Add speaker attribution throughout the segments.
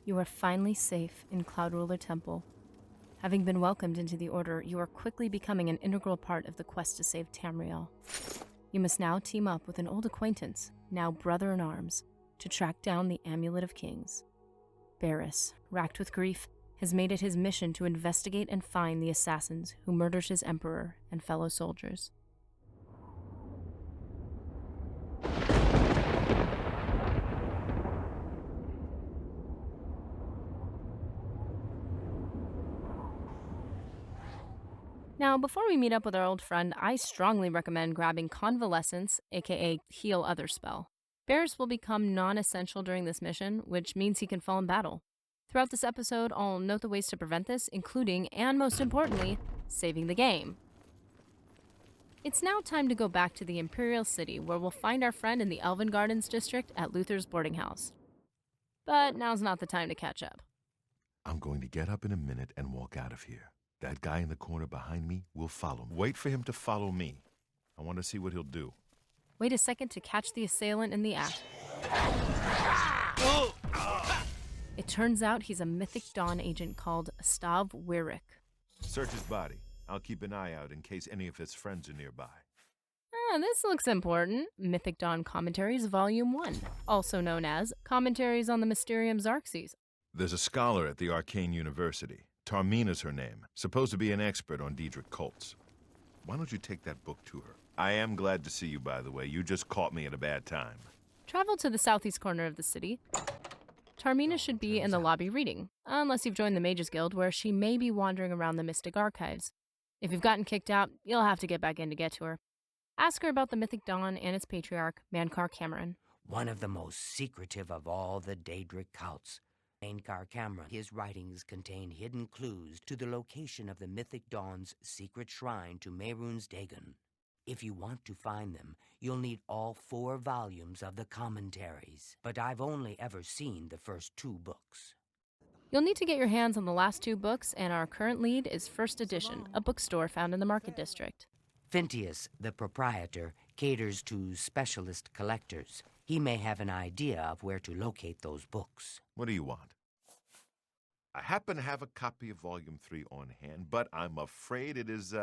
Speaker 1: You are finally safe in Cloud Ruler Temple. Having been welcomed into the Order, you are quickly becoming an integral part of the quest to save Tamriel. You must now team up with an old acquaintance, now brother in arms, to track down the Amulet of Kings. Barris, racked with grief, has made it his mission to investigate and find the assassins who murdered his emperor and fellow soldiers. Now, before we meet up with our old friend, I strongly recommend grabbing Convalescence, aka Heal Other spell. Barris will become non-essential during this mission, which means he can fall in battle. Throughout this episode, I'll note the ways to prevent this, including, and most importantly, saving the game. It's now time to go back to the Imperial City, where we'll find our friend in the Elven Gardens district at Luther's boarding house. But now's not the time to catch up.
Speaker 2: I'm going to get up in a minute and walk out of here. That guy in the corner behind me will follow me. Wait for him to follow me. I want to see what he'll do.
Speaker 1: Wait a second to catch the assailant in the act. It turns out he's a Mythic Dawn agent called Stav Wyrick.
Speaker 2: Search his body. I'll keep an eye out in case any of his friends are nearby.
Speaker 1: This looks important. Mythic Dawn Commentaries Volume 1, also known as Commentaries on the Mysterium Xarxes.
Speaker 2: There's a scholar at the Arcane University. Tarmina's her name, supposed to be an expert on Daedric cults. Why don't you take that book to her? I am glad to see you, by the way. You just caught me at a bad time.
Speaker 1: Travel to the southeast corner of the city. Tarmina should be in the lobby reading, unless you've joined the Mages Guild, where she may be wandering around the Mystic Archives. If you've gotten kicked out, you'll have to get back in to get to her. Ask her about the Mythic Dawn and its patriarch, Mankar Cameron.
Speaker 3: One of the most secretive of all the Daedric cults. Mankar Cameron. His writings contain hidden clues to the location of the Mythic Dawn's secret shrine to Mehrunes Dagon. If you want to find them, you'll need all 4 volumes of the commentaries. But I've only ever seen the first 2 books.
Speaker 1: You'll need to get your hands on the last 2 books, and our current lead is First Edition, a bookstore found in the Market District.
Speaker 3: Phintius, the proprietor, caters to specialist collectors. He may have an idea of where to locate those books.
Speaker 2: What do you want? I happen to have a copy of Volume 3 on hand, but I'm afraid it is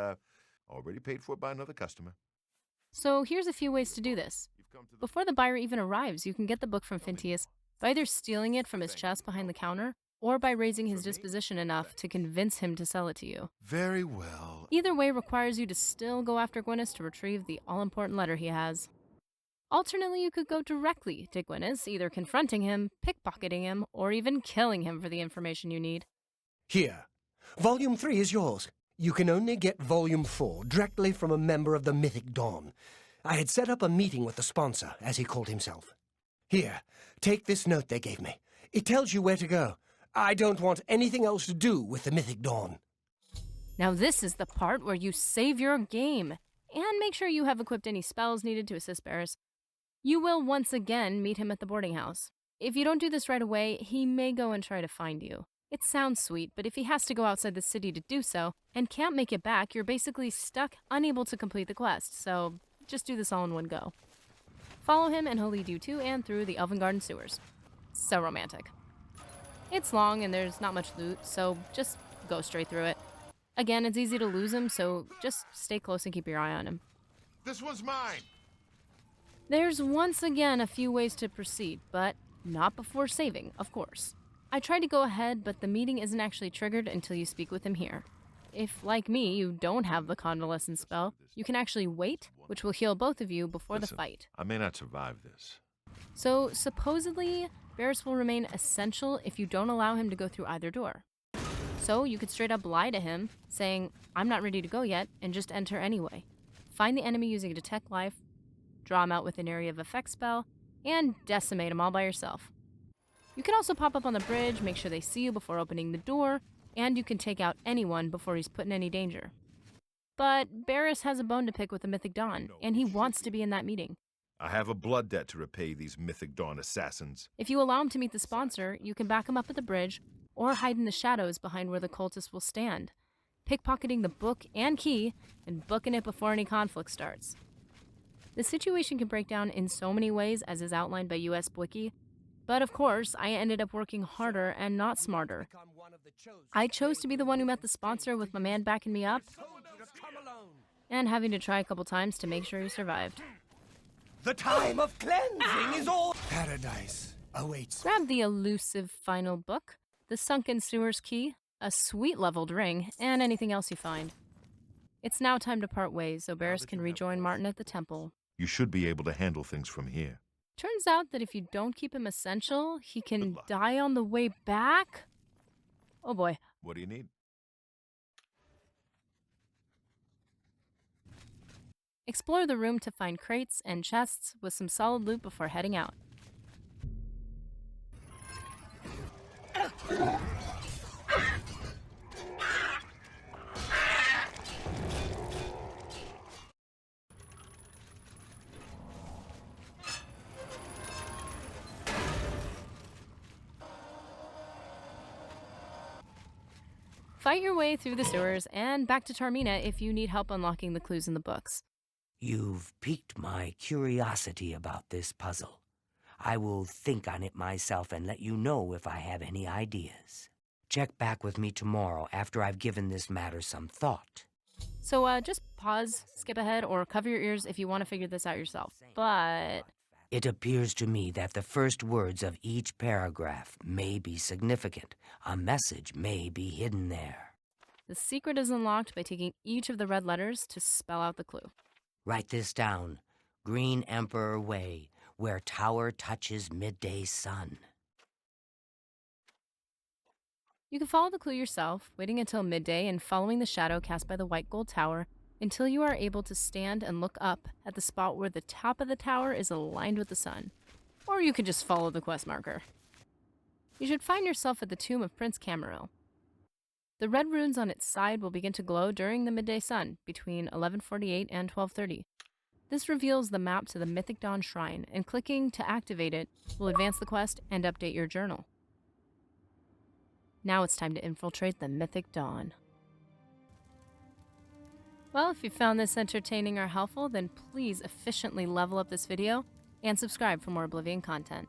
Speaker 2: already paid for by another customer.
Speaker 1: So here's a few ways to do this. Before the buyer even arrives, you can get the book from Phintius by either stealing it from his chest behind the counter or by raising his disposition enough to convince him to sell it to you.
Speaker 2: Very well.
Speaker 1: Either way requires you to still go after Gwyneth to retrieve the all-important letter he has. Alternately, you could go directly to Gwyneth, either confronting him, pickpocketing him, or even killing him for the information you need.
Speaker 4: Here. Volume 3 is yours. You can only get Volume 4 directly from a member of the Mythic Dawn. I had set up a meeting with the sponsor, as he called himself. Here, take this note they gave me. It tells you where to go. I don't want anything else to do with the Mythic Dawn.
Speaker 1: Now this is the part where you save your game, and make sure you have equipped any spells needed to assist Barris. You will once again meet him at the boarding house. If you don't do this right away, he may go and try to find you. It sounds sweet, but if he has to go outside the city to do so, and can't make it back, you're basically stuck, unable to complete the quest, so just do this all in one go. Follow him and he'll lead you to and through the Elven Garden sewers. So romantic. It's long and there's not much loot, so just go straight through it. Again, it's easy to lose him, so just stay close and keep your eye on him.
Speaker 2: This one's mine!
Speaker 1: There's once again a few ways to proceed, but not before saving, of course. I tried to go ahead, but the meeting isn't actually triggered until you speak with him here. If, like me, you don't have the convalescence spell, you can actually wait, which will heal both of you before the fight.
Speaker 2: I may not survive this.
Speaker 1: So, supposedly, Barris will remain essential if you don't allow him to go through either door. So, you could straight up lie to him, saying, "I'm not ready to go yet," and just enter anyway. Find the enemy using a Detect Life, draw him out with an Area of Effect spell, and decimate him all by yourself. You can also pop up on the bridge, make sure they see you before opening the door, and you can take out anyone before he's put in any danger. But Barris has a bone to pick with the Mythic Dawn, and he wants to be in that meeting.
Speaker 2: I have a blood debt to repay these Mythic Dawn assassins.
Speaker 1: If you allow him to meet the sponsor, you can back him up at the bridge, or hide in the shadows behind where the cultists will stand, pickpocketing the book and key, and booking it before any conflict starts. The situation can break down in so many ways as is outlined by US Wiki, But of course, I ended up working harder and not smarter. I chose to be the one who met the sponsor with my man backing me up, and having to try a couple times to make sure he survived.
Speaker 4: The time of cleansing is all. Paradise awaits.
Speaker 1: Grab the elusive final book, the Sunken Sewers Key, a sweet leveled ring, and anything else you find. It's now time to part ways so Barris can rejoin Martin at the temple.
Speaker 2: You should be able to handle things from here.
Speaker 1: Turns out that if you don't keep him essential, he
Speaker 2: Good
Speaker 1: can
Speaker 2: luck.
Speaker 1: die on the way back. Oh boy.
Speaker 2: What do you need?
Speaker 1: Explore the room to find crates and chests with some solid loot before heading out. Fight your way through the sewers and back to Tarmina if you need help unlocking the clues in the books.
Speaker 3: You've piqued my curiosity about this puzzle. I will think on it myself and let you know if I have any ideas. Check back with me tomorrow after I've given this matter some thought.
Speaker 1: So just pause, skip ahead, or cover your ears if you want to figure this out yourself. But
Speaker 3: It appears to me that the first words of each paragraph may be significant. A message may be hidden there.
Speaker 1: the secret is unlocked by taking each of the red letters to spell out the clue.
Speaker 3: Write this down. Green Emperor Way, where tower touches midday sun.
Speaker 1: You can follow the clue yourself, waiting until midday and following the shadow cast by the white gold tower until you are able to stand and look up at the spot where the top of the tower is aligned with the sun. Or you could just follow the quest marker. You should find yourself at the tomb of Prince Camaril. The red runes on its side will begin to glow during the midday sun between 11:48 and 12:30. This reveals the map to the Mythic Dawn shrine, and clicking to activate it will advance the quest and update your journal. Now it's time to infiltrate the Mythic Dawn. Well, if you found this entertaining or helpful, then please efficiently level up this video and subscribe for more Oblivion content.